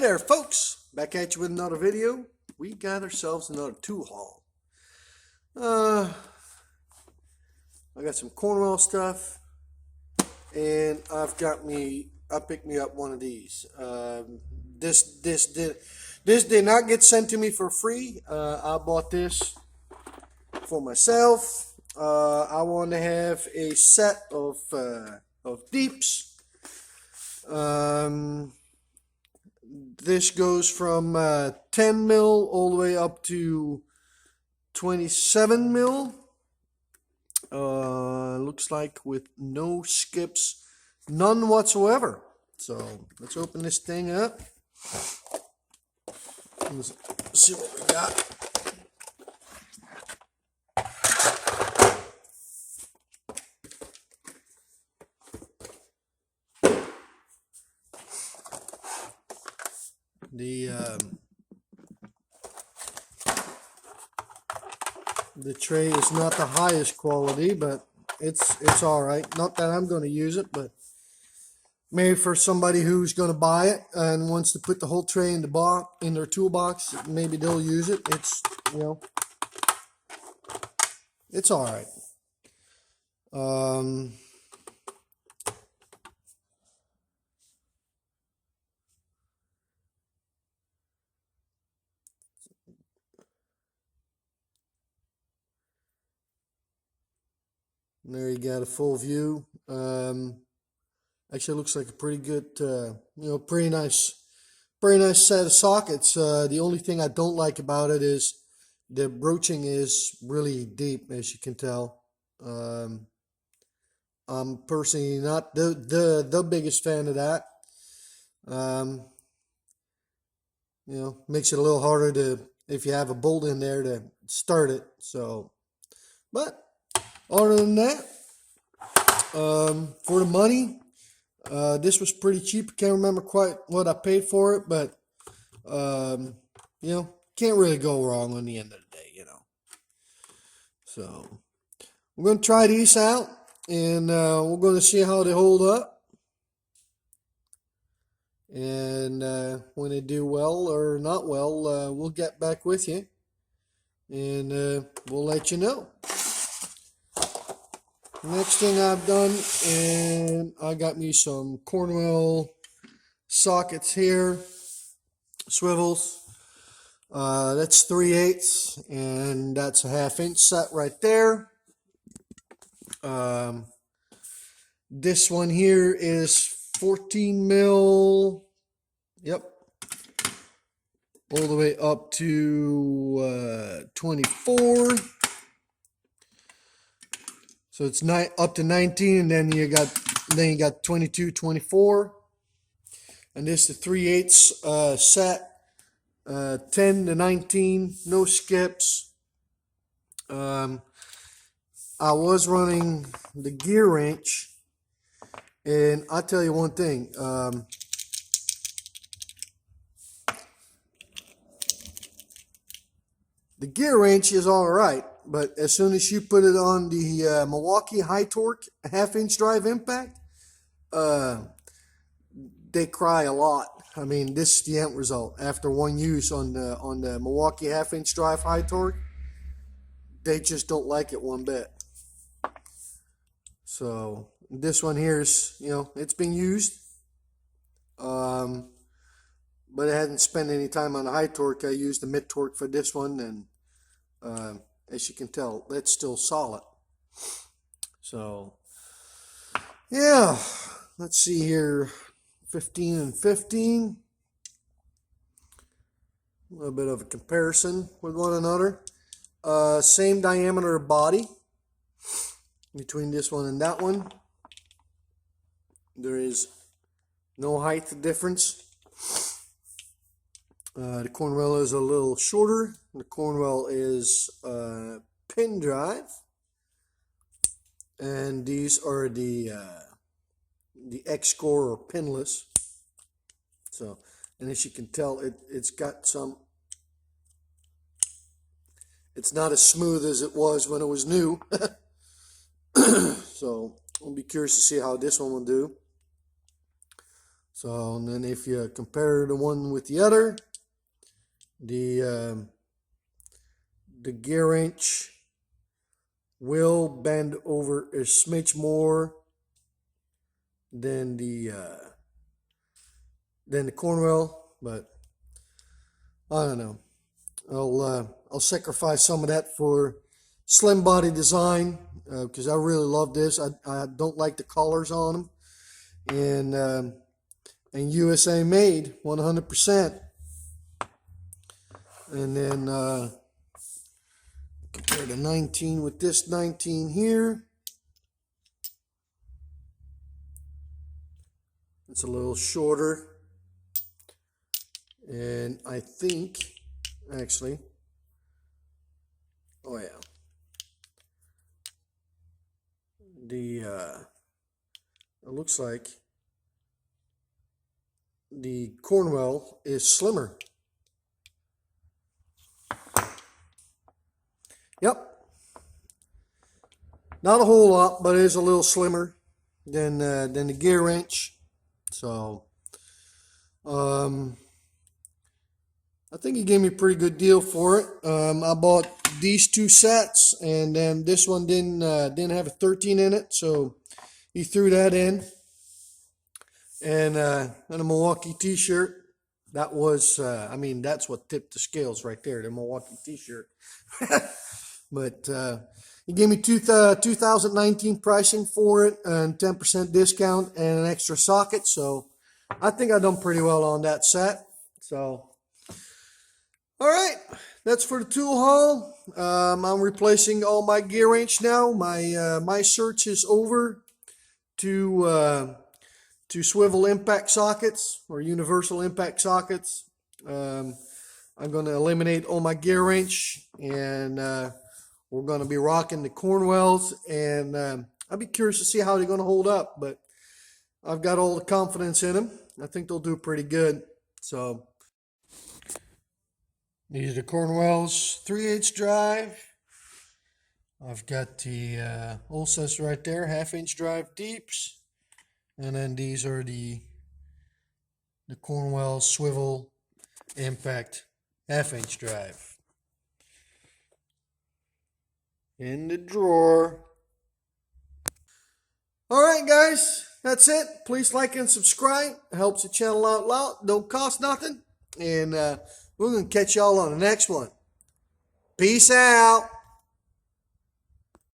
there, folks, back at you with another video. We got ourselves another tool haul. I got some Cornwell stuff, and I picked me up one of these. This did not get sent to me for free. I bought this for myself. I want to have a set of deeps. This goes from 10 mil all the way up to 27 mil. Looks like with no skips, none whatsoever. So let's open this thing up. Let's see what we got. The tray is not the highest quality, but it's all right. Not that I'm going to use it, but maybe for somebody who's going to buy it and wants to put the whole tray in their toolbox, maybe they'll use it. It's it's all right. There you got a full view. Actually looks like a pretty good, pretty nice set of sockets. The only thing I don't like about it is the broaching is really deep, as you can tell. I'm personally not the biggest fan of that. Makes it a little harder if you have a bolt in there to start it. So, but other than that, for the money, this was pretty cheap. I can't remember quite what I paid for it, but can't really go wrong on the end of the day, So we're going to try these out, and we're going to see how they hold up. And when they do well or not well, we'll get back with you, and we'll let you know. Next thing I've done, and I got me some Cornwell sockets here, swivels. That's 3/8, and that's a 1/2 inch set right there. This one here is 14 mil. Yep. All the way up to 24. So it's up to 19, and then you got 22, 24, and this is the 3/8 set, 10 to 19, no skips. I was running the gear wrench, and I'll tell you one thing. The gear wrench is all right. But as soon as you put it on the Milwaukee high torque 1/2 inch drive impact, they cry a lot. I mean, this is the end result. After one use on the Milwaukee 1/2 inch drive high torque, they just don't like it one bit. So this one here is, it's been used, but I hadn't spent any time on the high torque. I used the mid torque for this one, and as you can tell, that's still solid. So, yeah, let's see here, 15 and 15. A little bit of a comparison with one another. Same diameter of body between this one and that one. There is no height difference. The Cornwell is a little shorter. The Cornwell is pin drive, and these are the X-Core or pinless. So, and as you can tell, it's got some. It's not as smooth as it was when it was new. So I'll be curious to see how this one will do. So, and then if you compare the one with the other, the gear wrench will bend over a smidge more than the Cornwell, but I don't know. I'll sacrifice some of that for slim body design because I really love this. I don't like the colors on them, and USA made 100%. And then compare the 19 with this 19 here. It's a little shorter, and I think actually, oh yeah, it looks like the Cornwell is slimmer. Yep, not a whole lot, but it is a little slimmer than the gear wrench. So, I think he gave me a pretty good deal for it. I bought these two sets, and then this one didn't have a 13 in it, so he threw that in. And a Milwaukee T-shirt. That was, I mean, that's what tipped the scales right there, the Milwaukee T-shirt. But he gave me 2019 pricing for it, and 10% discount, and an extra socket. So I think I've done pretty well on that set. So, all right, that's for the tool haul. I'm replacing all my gear wrench now. My search is over to swivel impact sockets or universal impact sockets. I'm going to eliminate all my gear wrench, and we're going to be rocking the Cornwells, and I'll be curious to see how they're going to hold up, but I've got all the confidence in them. I think they'll do pretty good. So these are the Cornwells 3/8 drive. I've got the Olsas right there, 1/2-inch drive deeps. And then these are the Cornwell swivel impact 1/2-inch drive. In the drawer. Alright guys, that's it. Please like and subscribe. It helps the channel out a lot. Don't cost nothing. And we're going to catch y'all on the next one. Peace out.